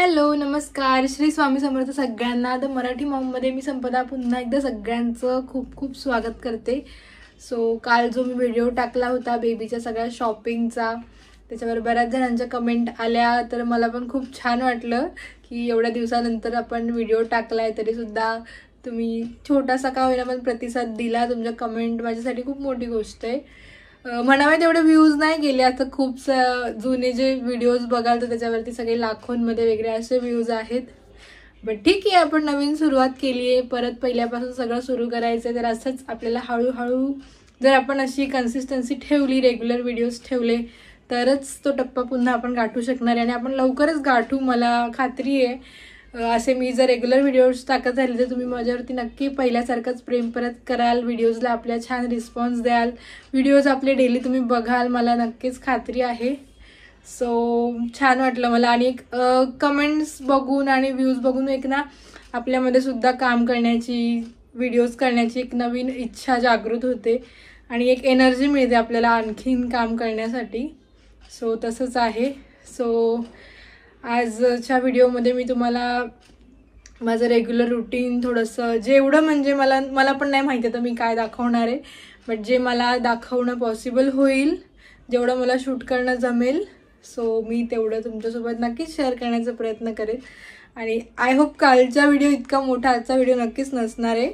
Hello नमस्कार श्री स्वामी समर्थ सगळ्यांना। तर मराठी मॉममध्ये मी संपदा पुन्हा एकदा सगळ्यांचं खूप खूप स्वागत करते। काल जो मी व्हिडिओ टाकला होता बेबीच्या सगळ्या शॉपिंगचा, त्याच्यावर बऱ्याच जणांच्या कमेंट आल्या, तर मला पण खूप छान वाटलं की एवढ्या दिवसानंतर आपण व्हिडिओ टाकलाय तरी सुद्धा तुम्ही छोटासा का होईना पण प्रतिसाद दिला। तुमच्या कमेंट माझ्यासाठी खूप मोठी गोष्ट आहे। म्हणावे तेवढे व्ह्यूज नाही गेले, आता खूप जुने जे व्हिडिओज बघाल तर त्याच्यावरती सगळे लाखोंमध्ये वगैरे असे व्ह्यूज आहेत। बट ठीक आहे, आपण नवीन सुरुवात केली आहे, परत पहिल्यापासून सगळं सुरू करायचं आहे। तर असंच आपल्याला हळूहळू जर आपण अशी कन्सिस्टन्सी ठेवली, रेग्युलर व्हिडिओज ठेवले, तरच तो टप्पा पुन्हा आपण गाठू शकणार आहे आणि आपण लवकरच गाठू, मला खात्री आहे। असे मी जर रेग्युलर व्हिडिओज टाकत झाले तर तुम्ही माझ्यावरती नक्की पहिल्यासारखंच प्रेम परत कराल, व्हिडिओजला आपल्या छान रिस्पॉन्स द्याल, व्हिडिओज आपले डेली तुम्ही बघाल, मला नक्कीच खात्री आहे। छान वाटलं मला आणि एक कमेंट्स बघून आणि व्ह्यूज बघून एक ना आपल्यामध्ये सुद्धा काम करण्याची, व्हिडिओज करण्याची एक नवीन इच्छा जागृत होते आणि एक एनर्जी मिळते आपल्याला आणखीन काम करण्यासाठी। तसंच आहे। आजच्या व्हिडिओमध्ये मी तुम्हाला माझं रेग्युलर रुटीन थोडंसं जेवढं म्हणजे मला पण नाही माहिती तर मी काय दाखवणार आहे, बट जे मला दाखवणं पॉसिबल होईल, जेवढं मला शूट करणं जमेल, मी तेवढं तुमच्यासोबत नक्कीच शेअर करण्याचा प्रयत्न करेन। आणि आय होप कालचा व्हिडिओ इतका मोठा आजचा व्हिडिओ नक्कीच नसणार आहे।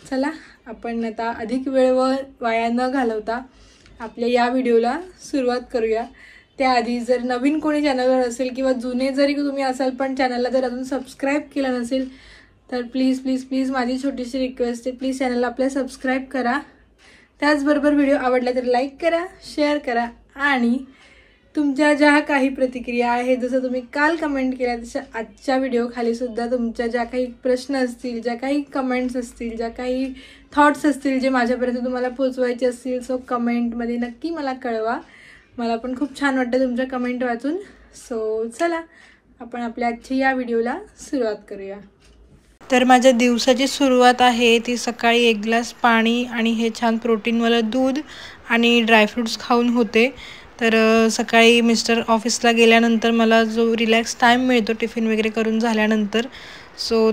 चला आपण आता अधिक वेळ वाया न घालवता आपल्या या व्हिडिओला सुरुवात करूया। त्याआधी जर नवीन कोणी चॅनलवर असेल किंवा जुने जरी तुम्ही असाल पण चॅनलला जर अजून सबस्क्राईब केलं नसेल तर प्लीज प्लीज प्लीज माझी छोटीशी रिक्वेस्ट आहे, प्लीज चॅनलला आपल्या सबस्क्राईब करा। त्याचबरोबर व्हिडिओ आवडला तर लाईक करा, शेअर करा आणि तुमच्या ज्या काही प्रतिक्रिया आहेत, जसं तुम्ही काल कमेंट केल्या तशा आजच्या व्हिडिओ खाली सुद्धा तुमच्या ज्या काही प्रश्न असतील, ज्या काही कमेंट्स असतील, ज्या काही थॉट्स असतील जे माझ्यापर्यंत तुम्हाला पोचवायचे असतील, कमेंटमध्ये नक्की मला कळवा। मला पण खूप छान वाटतं तुमच्या कमेंट वाचून। चला आपण आपल्या आजच्या या व्हिडिओला सुरुवात करूया। तर माझ्या दिवसाची सुरुवात आहे ती सकाळी 1 ग्लास पाणी आणि हे छान प्रोटीनवालं दूध आणि ड्रायफ्रूट्स खाऊन होते। तर सकाळी मिस्टर ऑफिसला गेल्यानंतर मला जो रिलॅक्स टाईम मिळतो टिफिन वगैरे करून झाल्यानंतर,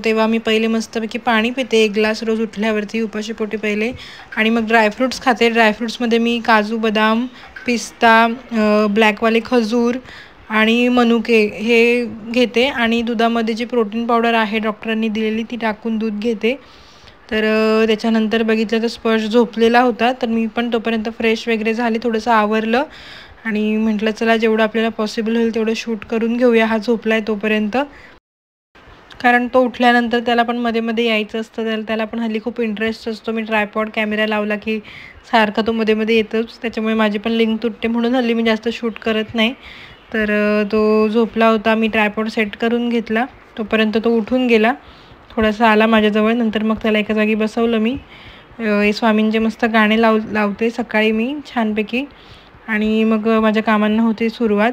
तेव्हा मी पहिले मस्तपैकी पाणी पिते 1 ग्लास रोज उठल्यावरती उपाशीपोटी पहिले, आणि मग ड्रायफ्रूट्स खाते। ड्रायफ्रूट्समध्ये मी काजू, बदाम, पिस्ता, ब्लॅकवाले खजूर आणि मनुके हे घेते आणि दुधामध्ये जी प्रोटीन पावडर आहे डॉक्टरांनी दिलेली ती टाकून दूध घेते। तर त्याच्यानंतर बघितलं तर स्पर्श झोपलेला होता, तर मी पण तोपर्यंत फ्रेश वगैरे झाले, थोडंसं आवरलं आणि म्हटलं चला जेवढं आपल्याला पॉसिबल होईल तेवढं शूट करून घेऊया हा झोपलाय तोपर्यंत, कारण तो उठल्यानंतर त्याला पण मध्ये मध्ये यायचं असतं, त्याला पण हल्ली खूप इंटरेस्ट असतो। मी ट्रायपॉड कॅमेरा लावला की सारखा तो मध्ये मध्ये येतोच, त्याच्यामुळे माझी पण लिंक तुटते, म्हणून हल्ली मी जास्त शूट करत नाही। तर तो झोपला होता, मी ट्रायपॉड सेट करून घेतला, तोपर्यंत तो उठून गेला, थोडासा आला माझ्याजवळ, नंतर मग त्याला एका जागी बसवलं मी। स्वामींचे मस्त गाणे लावते सकाळी मी छानपैकी, आणि मग माझ्या कामांना होते सुरुवात।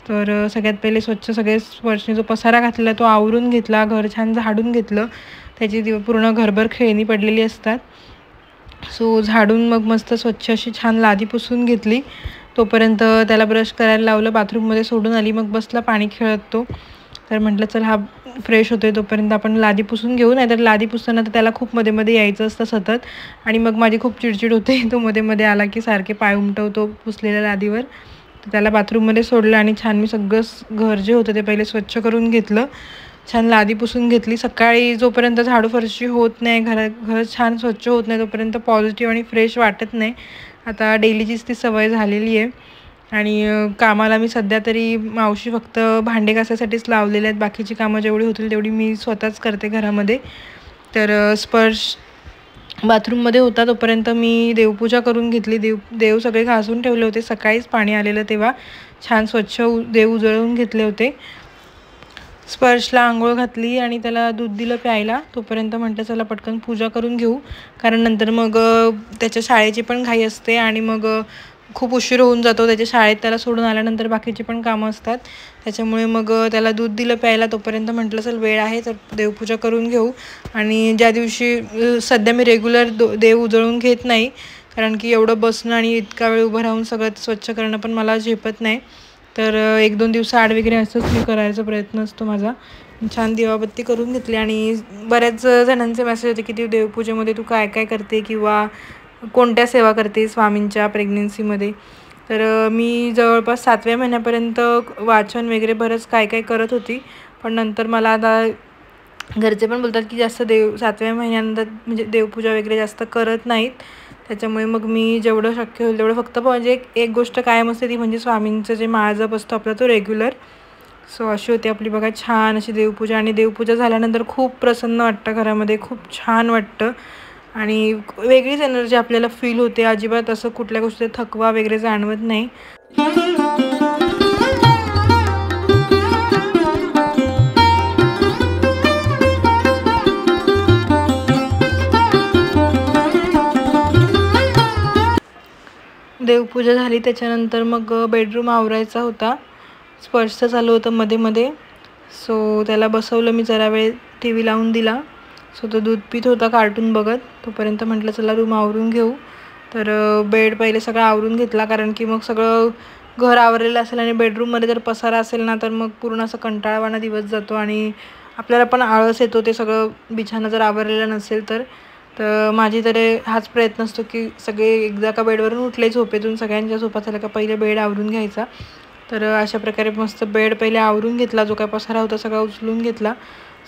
तर सगळ्यात पहिले स्वच्छ सगळे स्पर्शने जो पसारा घातलेला तो आवरून घेतला, घर छान झाडून घेतलं, त्याची पूर्ण घरभर खेळणी पडलेली असतात, झाडून मग मस्त स्वच्छ अशी छान लादी पुसून घेतली। तोपर्यंत त्याला ब्रश करायला लावलं, बाथरूममध्ये सोडून आली, मग बसला पाणी खेळत तो। तर म्हटलं चल हा फ्रेश होतोय तोपर्यंत आपण लादी पुसून घेऊ, नाहीतर लादी पुसताना तर त्याला खूप मध्ये मध्ये यायचं असतं सतत, आणि मग माझी खूप चिडचिड होते, तो मध्ये मध्ये आला की सारखे पाय उमटवतो पुसलेल्या लादीवर। तर त्याला बाथरूममध्ये सोडलं आणि छान मी सगळं घर जे होतं ते पहिले स्वच्छ करून घेतलं, छान लादी पुसून घेतली। सकाळी जोपर्यंत झाडू फरशी होत नाही, घर छान स्वच्छ होत नाही, तोपर्यंत पॉझिटिव्ह आणि फ्रेश वाटत नाही। आता डेलीचीच ती सवय झालेली आहे, आणि कामाला मी सध्या तरी मावशी फक्त भांडे घासायसाठीच लावलेले आहेत, बाकीची कामं जेवढी होतील तेवढी मी स्वतःच करते घरामध्ये। तर स्पर्श बाथरूममध्ये होता तोपर्यंत मी देवपूजा करून घेतली, देव सगळे घासून ठेवले होते, सकाळीच पाणी आलेलं तेव्हा छान स्वच्छ देव उजळून घेतले होते। स्पर्शला आंघोळ घातली आणि त्याला दूध दिलं प्यायला, तोपर्यंत म्हटलं चला पटकन पूजा करून घेऊ, कारण नंतर मग त्याच्या शाळेची पण घाई असते आणि मग खूप उशीर होऊन जातो त्याच्या शाळेत, त्याला सोडून आल्यानंतर बाकीची पण कामं असतात, त्याच्यामुळे मग त्याला दूध दिलं प्यायला, तोपर्यंत म्हटलं चल वेळ आहे तर देवपूजा करून घेऊ। आणि ज्या दिवशी सध्या मी रेग्युलर देव उजळून घेत नाही, कारण की एवढं बसणं आणि इतका वेळ उभं राहून सगळं स्वच्छ करणं पण मला झेपत नाही, तर 1-2 दिवसाआड वगैरे असंच मी करायचा प्रयत्न असतो माझा. छान दिवाबत्ती करून घेतली आणि बऱ्याच जणांचे मेसेज होते की देवपूजेमध्ये तू काय काय करते किंवा कोणत्या सेवा करते स्वामींच्या प्रेग्नेन्सीमध्ये. तर मी जवळपास 7व्या महिन्यापर्यंत वाचन वगैरे बरंच काय काय करत होती. पण नंतर मला आता घरचे पण बोलतात की जास्त 7व्या महिन्यानंतर म्हणजे देवपूजा वगैरे जास्त करत नाहीत. त्याच्यामुळे मग मी जेवढं शक्य होईल तेवढं फक्त म्हणजे एक गोष्ट कायम असते ती म्हणजे स्वामींचं जे माळ जप असतो आपला तो रेग्युलर. सो अशी होती आपली बघा छान अशी देवपूजा. आणि देवपूजा झाल्यानंतर खूप प्रसन्न वाटतं घरामध्ये, खूप छान वाटतं आणि वेगळीच एनर्जी आपल्याला फील होते. अजिबात असं कुठल्या गोष्टीचा थकवा वगैरे जाणवत नाही. देवपूजा झाली त्याच्यानंतर मग बेडरूम आवरायचा होता. स्पर्श चालू होतं मध्ये. सो त्याला बसवलं मी जरा वेळ, टी व्ही लावून दिला. सो तो दूध पीत होता कार्टून बघत. तोपर्यंत म्हटलं चला रूम आवरून घेऊ. तर बेड पहिले सगळं आवरून घेतला कारण की मग सगळं घर आवरलेलं असेल आणि बेडरूममध्ये जर पसारा असेल ना तर मग पूर्ण असं कंटाळवाणा दिवस जातो आणि आपल्याला पण आळस येतो ते सगळं बिछाना जर आवरलेलं नसेल तर. माझी तर हाच प्रयत्न असतो की सगळे एकदा का बेडवरून उठले झोपेतून, सगळ्यांच्या झोपा झाल्या का पहिले बेड आवरून घ्यायचा. तर अशा प्रकारे मस्त बेड पहिले आवरून घेतला. जो काय पसारा होता सगळा उचलून घेतला.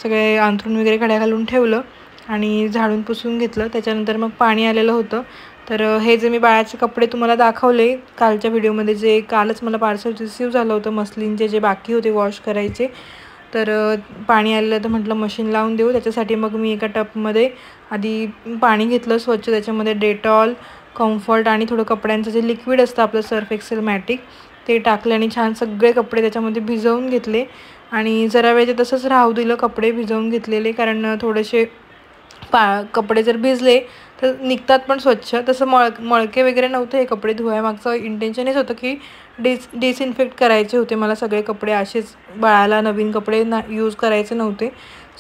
सगळे अंथरूण वगैरे घड्या घालून ठेवलं आणि झाडून पुसून घेतलं. त्याच्यानंतर मग पाणी आलेलं होतं. तर हे जे मी बाळाचे कपडे तुम्हाला दाखवले कालच्या व्हिडिओमध्ये, जे कालच मला पार्सल रिसीव झालं होतं मस्लिनचे, जे बाकी होते वॉश करायचे, तर पाणी आलेलं तर म्हटलं मशीन लावून देऊ. त्याच्यासाठी मग मी एका टबमध्ये आधी पाणी घेतलं स्वच्छ. त्याच्यामध्ये डेटॉल, कम्फर्ट आणि थोडं कपड्यांचं जे लिक्विड असतं आपलं सर्फ एक्सेल मॅटिक ते टाकले आणि छान सगळे कपडे त्याच्यामध्ये भिजवून घेतले. आणि जरा वेळ ते तसंच राहू दिलं कपडे भिजवून घेतलेले, कारण थोडेसे कपडे जर भिजले तर निघतात पण स्वच्छ. तसं मळके वगैरे नव्हते हे कपडे धुवायमागचं इंटेन्शन हेच होतं की डिसइन्फेक्ट करायचे होते मला सगळे कपडे. असेच बाळाला नवीन कपडे यूज करायचे नव्हते.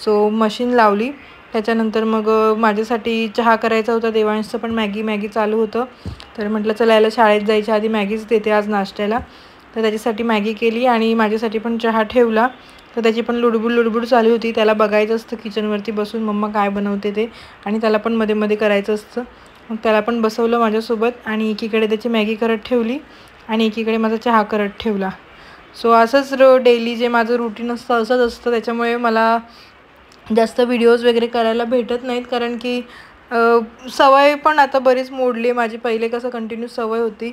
सो मशीन लावली. त्याच्यानंतर मग माझ्यासाठी चहा करायचा होता. देवांशचं पण मॅगी चालू होतं. तर म्हटलं चला याला शाळेत जायच्या आधी मॅगीच देते आज नाश्त्याला. तर त्याच्यासाठी मॅगी केली आणि माझ्यासाठी पण चहा ठेवला. तर त्याची पण लुडबुड चालू होती. त्याला बघायचं असतं किचनवरती बसून मम्मा काय बनवते ते, आणि त्याला पण मध्ये करायचं असतं. मग त्याला पण बसवलं माझ्यासोबत आणि एकीकडे त्याची मॅगी करत ठेवली आणि एकीकडे माझा चहा करत ठेवला. सो असंच डेली जे माझं रुटीन असतं असंच असतं. त्याच्यामुळे मला जास्त व्हिडिओज वगैरे करायला भेटत नाहीत, कारण की सवय पण आता बरीच मोडली आहे माझी. पहिले कसं कंटिन्यू सवय होती.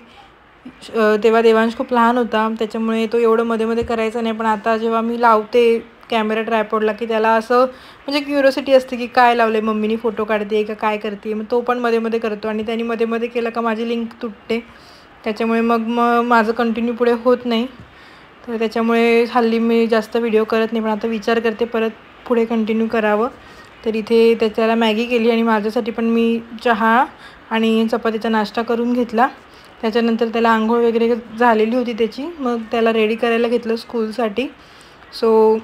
तेव्हा देवांश खूप लहान होता त्याच्यामुळे तो एवढं मध्ये करायचा नाही. पण आता जेव्हा मी लावते कॅमेरा ट्रायपॉडला की त्याला असं म्हणजे क्युरिओसिटी असते की काय लावले मम्मीनी, फोटो काढते का काय करते. मग तो पण मध्ये करतो आणि त्यांनी मध्ये केलं का माझी लिंक तुटते. त्याच्यामुळे मग माझं कंटिन्यू पुढे होत नाही. तर त्याच्यामुळे हल्ली मी जास्त व्हिडिओ करत नाही. पण आता विचार करते परत पुढे कंटिन्यू करावं. तर इथे त्याच्याला मॅगी केली आणि माझ्यासाठी पण मी चहा आणि चपातीचा नाश्ता करून घेतला. त्याच्यानंतर त्याला आंघोळ वगैरे झालेली होती त्याची. मग त्याला रेडी करायला घेतलं स्कूलसाठी. सो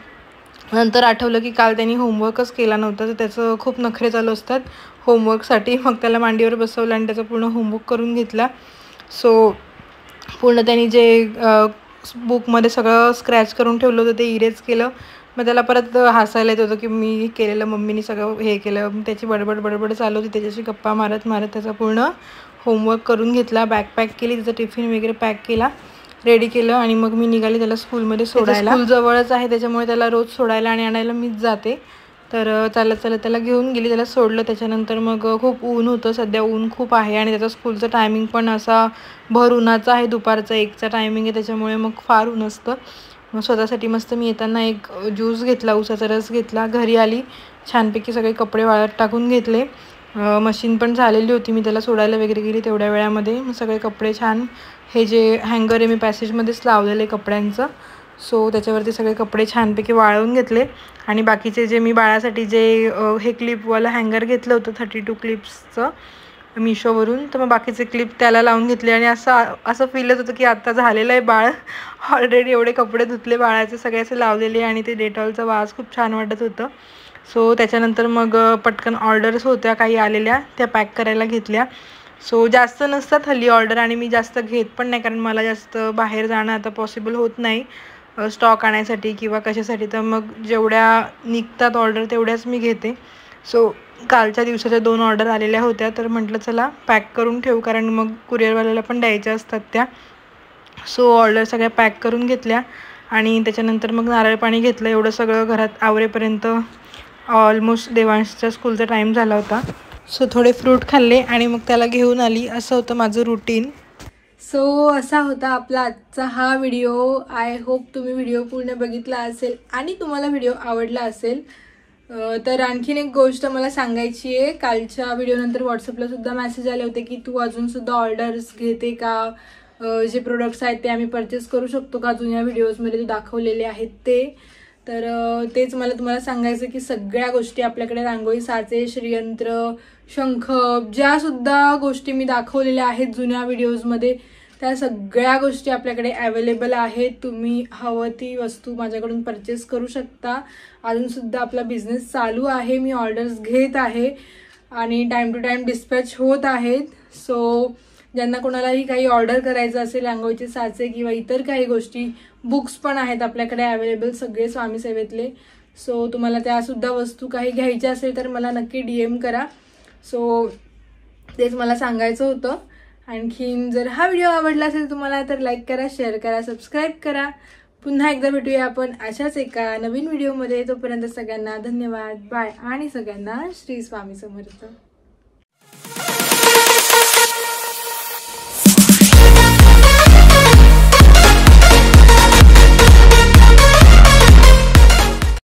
नंतर आठवलं की काल त्यांनी होमवर्कच केला नव्हता. तर त्याचं खूप नखरे चालू असतात होमवर्कसाठी. मग त्याला मांडीवर बसवलं आणि त्याचा पूर्ण होमवर्क करून घेतला. सो पूर्ण त्यांनी जे बुकमध्ये सगळं स्क्रॅच करून ठेवलं होतं ते इरेज केलं. मग त्याला परत हसायला येत होतं की मी केलेलं, मम्मीनी सगळं हे केलं. त्याची बडबड चालू होती. त्याच्याशी गप्पा मारत त्याचा पूर्ण होमवर्क करून घेतला. बॅग पॅक केली, त्याचा टिफिन वगैरे पॅक केला, रेडी केलं आणि मग मी निघाली त्याला स्कूलमध्ये सोडायला. स्कूल जवळच आहे त्याच्यामुळे त्याला रोज सोडायला आणि आणायला मीच जाते. तर त्याला घेऊन गेली, त्याला सोडलं. त्याच्यानंतर मग खूप ऊन होतं, सध्या ऊन खूप आहे आणि त्याचा स्कूलचं टायमिंग पण असा भर उन्हाचा आहे. दुपारचा 1चा टायमिंग आहे, त्याच्यामुळे मग फार ऊन असतं. मग स्वतःसाठी मस्त मी येताना एक ज्यूस घेतला, उसाचा रस घेतला. घरी आली, छानपैकी सगळे कपडे वाळत टाकून घेतले. मशीन पण झालेली होती, मी त्याला सोडायला वगैरे गेली तेवढ्या वेळामध्ये. मग सगळे कपडे छान, हे जे हँगर आहे मी पॅसेजमध्येच लावलेलं कपड्यांचं. सो त्याच्यावरती सगळे कपडे छानपैकी वाळवून घेतले. आणि बाकीचे जे मी बाळासाठी जे हे क्लिपवालं हँगर घेतलं होतं 32 क्लिप्सचं मिशोवरून, तर मग बाकीचे क्लिप त्याला लावून घेतले. आणि असं फील होत होतं की आता झालेलं आहे बाळ. ऑलरेडी एवढे कपडे धुतले बाळाचे, सगळे असे लावलेले आणि ते डेटॉलचा वास खूप छान वाटत होतं. सो त्याच्यानंतर मग पटकन ऑर्डर्स होत्या काही आलेल्या, त्या पॅक करायला घेतल्या. सो जास्त नसतात हल्ली ऑर्डर आणि मी जास्त घेत पण नाही, कारण मला जास्त बाहेर जाणं आता पॉसिबल होत नाही स्टॉक आणायसाठी किंवा कशासाठी. तर मग जेवढ्या निघतात ऑर्डर तेवढ्याच मी घेते. सो कालच्या दिवसाच्या 2 ऑर्डर आलेल्या होत्या, तर म्हटलं चला पॅक करून ठेवू, कारण मग कुरिअरवाल्याला पण द्यायच्या असतात त्या. सो ऑर्डर सगळ्या पॅक करून घेतल्या आणि त्याच्यानंतर मग नारळ पाणी घेतलं. एवढं सगळं घरात आवरेपर्यंत ऑलमोस्ट देवांशच्या स्कूलचा टाईम झाला होता. सो थोडे फ्रूट खाल्ले आणि मग त्याला घेऊन आली. असं होतं माझं रुटीन. सो असा होता आपला आजचा हा व्हिडिओ. आय होप तुम्ही व्हिडिओ पूर्ण बघितला असेल आणि तुम्हाला व्हिडिओ आवडला असेल. तर आणखीन एक गोष्ट मला सांगायची आहे. कालच्या व्हिडिओनंतर व्हॉट्सअपला सुद्धा मेसेज आले होते की तू अजूनसुद्धा ऑर्डर्स घेते का, जे प्रोडक्ट्स आहेत ते आम्ही परचेस करू शकतो का, जुन्या व्हिडिओजमध्ये तू दाखवलेले आहेत ते. तर तेच मला तुम्हाला सांगायचं की सगळ्या गोष्टी आपल्याकडे, रांगोळी, साचे, श्रीयंत्र, शंख, ज्यासुद्धा गोष्टी मी दाखवलेल्या आहेत जुन्या व्हिडिओजमध्ये, त्या सगळ्या गोष्टी आपल्याकडे अवेलेबल आहेत. तुम्ही हवं ती वस्तू माझ्याकडून परचेस करू शकता. अजूनसुद्धा आपला बिझनेस चालू आहे. मी ऑर्डर्स घेत आहे आणि टाईम टू टाईम डिस्पॅच होत आहेत. सो ज्यांना कोणालाही काही ऑर्डर करायचं असेल, रांगोळीचे साचे किंवा इतर काही गोष्टी, बुक्स पण आहेत आपल्याकडे अवेलेबल सगळे स्वामी सेवेतले. सो तुम्हाला त्यासुद्धा वस्तू काही घ्यायच्या असेल तर मला नक्की DM करा. सो तेच मला सांगायचं होतं. आणखीन जर हा व्हिडिओ आवडला असेल तुम्हाला तर लाईक करा, शेअर करा, सबस्क्राईब करा. पुन्हा एकदा भेटूया आपण अशाच एका नवीन व्हिडिओमध्ये. तोपर्यंत सगळ्यांना धन्यवाद, बाय आणि सगळ्यांना श्री स्वामी समर्थ.